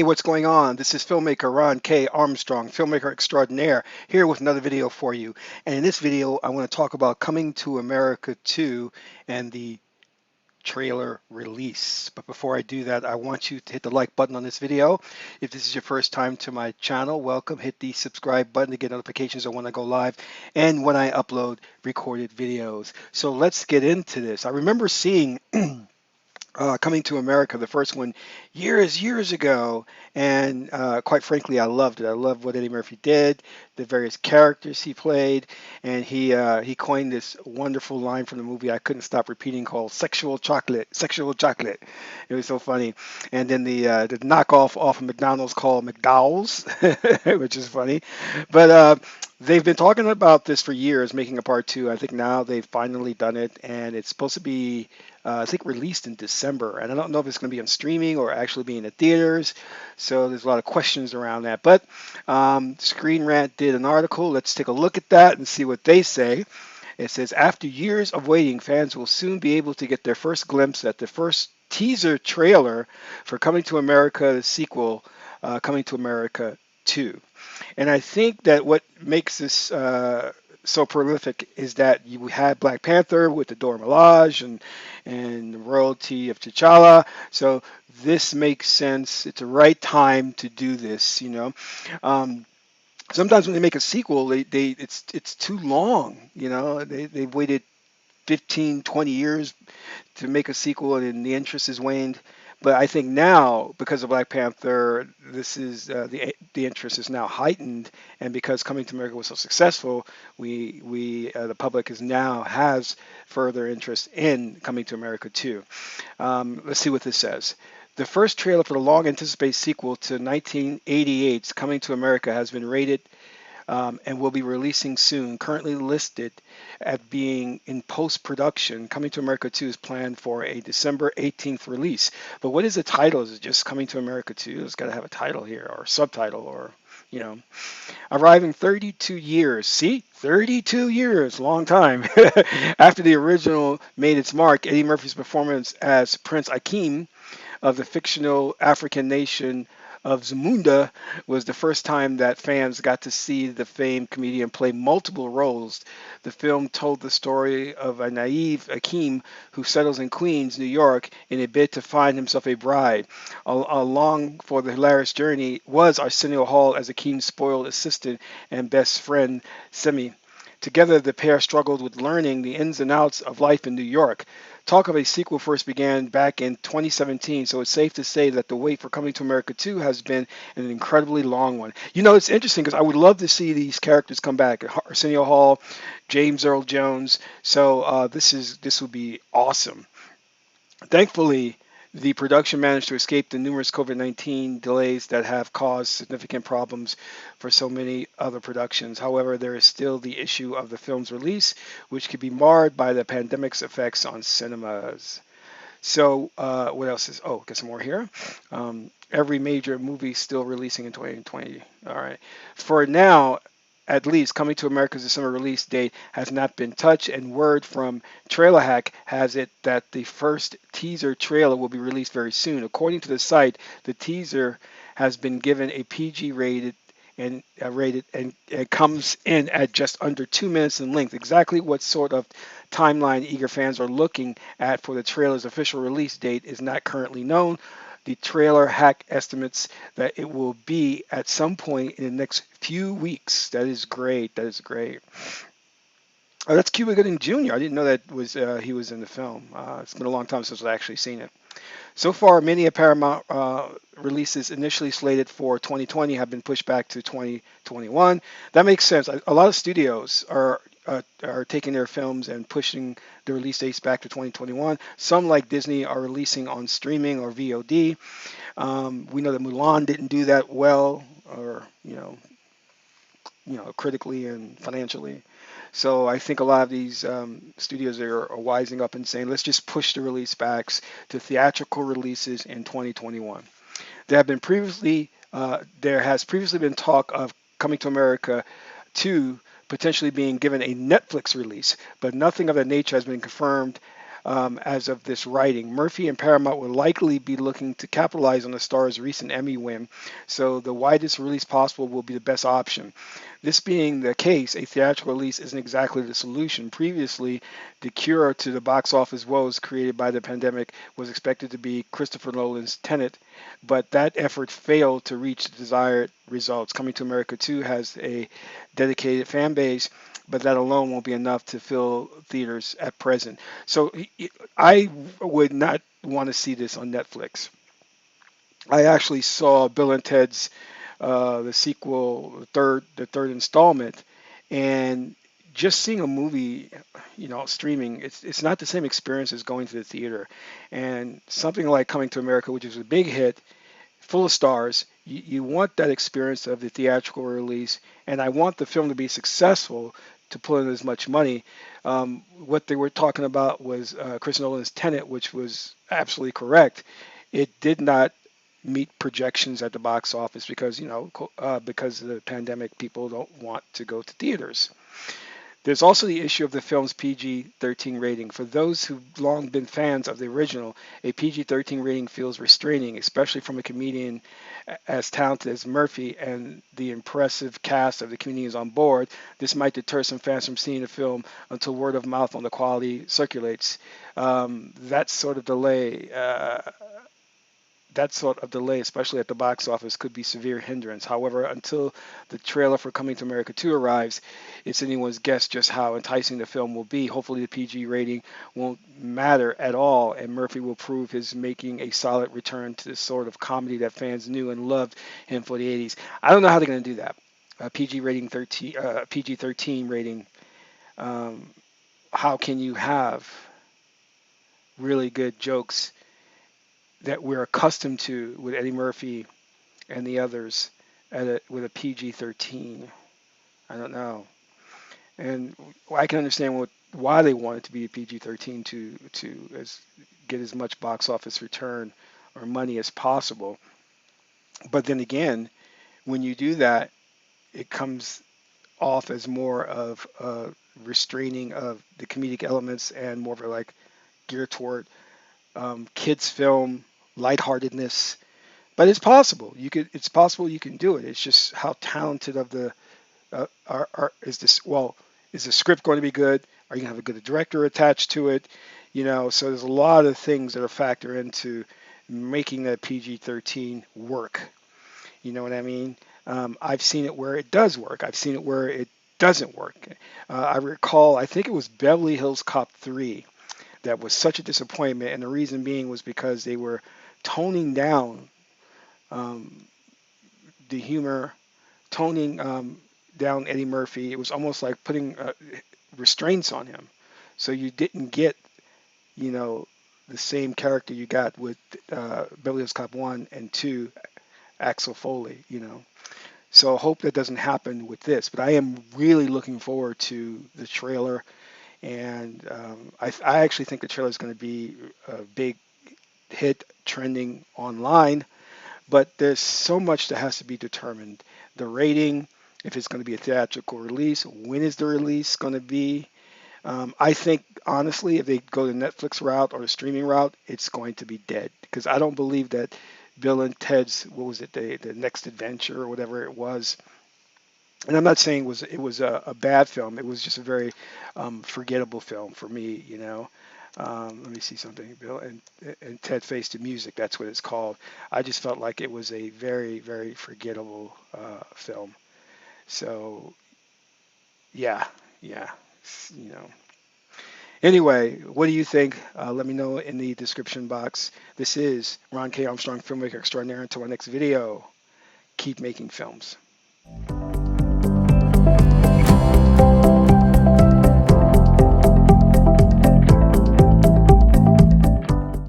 what's going on? This is filmmaker Ron K. Armstrong, filmmaker extraordinaire, here with another video for you. And in this video, I want to talk about Coming to America 2 and the trailer release. But before I do that, I want you to hit the like button on this video. If this is your first time to my channel, welcome. Hit the subscribe button to get notifications of when I go live and when I upload recorded videos. So let's get into this. I remember seeing Coming to America, the first one, years ago, and quite frankly, I loved it. I loved what Eddie Murphy did, the various characters he played, and he coined this wonderful line from the movie I couldn't stop repeating called "sexual chocolate, sexual chocolate." It was so funny. And then the knockoff off of McDonald's called McDowell's, which is funny, but. They've been talking about this for years, making a part two. I think now they've finally done it, and it's supposed to be, I think, released in December. And I don't know if it's going to be on streaming or actually be in the theaters. So there's a lot of questions around that. But Screen Rant did an article. Let's take a look at that and see what they say. It says, after years of waiting, fans will soon be able to get their first glimpse at the first teaser trailer for Coming to America, the sequel, Coming to America 2. And I think that what makes this so prolific is that you had Black Panther with the Dora Milaje and the royalty of T'Challa. So this makes sense. It's the right time to do this. Um, Sometimes when they make a sequel, it's too long. They've waited 15, 20 years to make a sequel, and the interest has waned. But I think now, because of Black Panther, this is the interest is now heightened, and because Coming to America was so successful, we the public is now has further interest in Coming to America too. Let's see what this says. The first trailer for the long anticipated sequel to 1988's Coming to America has been rated and will be releasing soon. Currently listed at being in post-production, Coming to America 2 is planned for a December 18th release. But what is the title? Is it just Coming to America 2? It's got to have a title here or a subtitle or, you know. Arriving 32 years, see? 32 years, long time, after the original made its mark, Eddie Murphy's performance as Prince Akeem of the fictional African nation of Zamunda was the first time that fans got to see the famed comedian play multiple roles. The film told the story of a naive Akeem who settles in Queens, New York, in a bid to find himself a bride. Along for the hilarious journey was Arsenio Hall as Akeem's spoiled assistant and best friend, Semi. Together, the pair struggled with learning the ins and outs of life in New York. Talk of a sequel first began back in 2017, so it's safe to say that the wait for Coming to America 2 has been an incredibly long one. It's interesting because I would love to see these characters come back. Arsenio Hall, James Earl Jones. So this will be awesome. Thankfully, the production managed to escape the numerous COVID-19 delays that have caused significant problems for so many other productions. However, there is still the issue of the film's release, which could be marred by the pandemic's effects on cinemas. So, what else is? Oh, get some more here. Every major movie still releasing in 2020. All right. For now, at least, Coming to America's December release date has not been touched, and word from Trailer Hack has it that the first teaser trailer will be released very soon. According to the site, the teaser has been given a PG rated and it comes in at just under 2 minutes in length. Exactly what sort of timeline eager fans are looking at for the trailer's official release date is not currently known. The Trailer Hack estimates that it will be at some point in the next few weeks. That is great. That is great. Oh, that's Cuba Gooding Jr. I didn't know that was he was in the film. It's been a long time since I've actually seen it. So far, many of Paramount releases initially slated for 2020 have been pushed back to 2021. That makes sense. A lot of studios are taking their films and pushing the release dates back to 2021. Some, like Disney, are releasing on streaming or VOD. We know that Mulan didn't do that well, or critically and financially. So I think a lot of these studios are wising up and saying, let's just push the release backs to theatrical releases in 2021. There has previously been talk of Coming to America 2 potentially being given a Netflix release, but nothing of that nature has been confirmed as of this writing. Murphy and Paramount will likely be looking to capitalize on the star's recent Emmy win, so the widest release possible will be the best option. This being the case, a theatrical release isn't exactly the solution. Previously, the cure to the box office woes created by the pandemic was expected to be Christopher Nolan's Tenet, but that effort failed to reach the desired results. Coming to America 2 has a dedicated fan base, but that alone won't be enough to fill theaters at present. So I would not want to see this on Netflix. I actually saw Bill and Ted's the sequel, the third installment, and just seeing a movie, streaming, it's not the same experience as going to the theater. And something like Coming to America, which is a big hit, full of stars, you want that experience of the theatrical release, and I want the film to be successful to pull in as much money. What they were talking about was Chris Nolan's Tenet, which was absolutely correct. It did not meet projections at the box office because because of the pandemic, people don't want to go to theaters. There's also the issue of the film's PG-13 rating. For those who've long been fans of the original, a PG-13 rating feels restraining, especially from a comedian as talented as Murphy and the impressive cast of the comedians on board. This might deter some fans from seeing the film until word of mouth on the quality circulates. That sort of delay especially at the box office, could be severe hindrance. However, until the trailer for Coming to America 2 arrives, it's anyone's guess just how enticing the film will be. Hopefully, the PG rating won't matter at all, and Murphy will prove his making a solid return to the sort of comedy that fans knew and loved him for the 80s. I don't know how they're going to do that. PG-13 rating. Um, how can you have really good jokes that we're accustomed to with Eddie Murphy and the others with a PG-13? I don't know. And I can understand why they want it to be a PG-13 to get as much box office return or money as possible. But then again, when you do that, it comes off as more of a restraining of the comedic elements and more of a like geared toward kids film lightheartedness. But it's possible. It's possible you can do it. It's just how talented of the is this? Well, is the script going to be good? Are you going to have a good director attached to it? So there's a lot of things that are factor into making that PG-13 work. You know what I mean? I've seen it where it does work. I've seen it where it doesn't work. I recall, I think it was Beverly Hills Cop 3 that was such a disappointment, and the reason being was because they were toning down um, the humor, toning down Eddie Murphy. It was almost like putting restraints on him, so you didn't get, you know, the same character you got with Beverly Hills Cop 1 and 2, Axel Foley. So I hope that doesn't happen with this. But I am really looking forward to the trailer, and I actually think the trailer is going to be a big hit trending online. But there's so much that has to be determined. The rating, if it's going to be a theatrical release, when is the release going to be? I think honestly, if they go the Netflix route or the streaming route, it's going to be dead because I don't believe that Bill and Ted's, what was it, the Next Adventure or whatever it was. And I'm not saying it was a bad film. It was just a very forgettable film for me. Let me see something. Bill and Ted Face the Music. That's what it's called. I just felt like it was a very, very forgettable film. So yeah, yeah, you know. Anyway, what do you think? Let me know in the description box. This is Ron K. Armstrong, filmmaker extraordinaire. Until our next video, keep making films.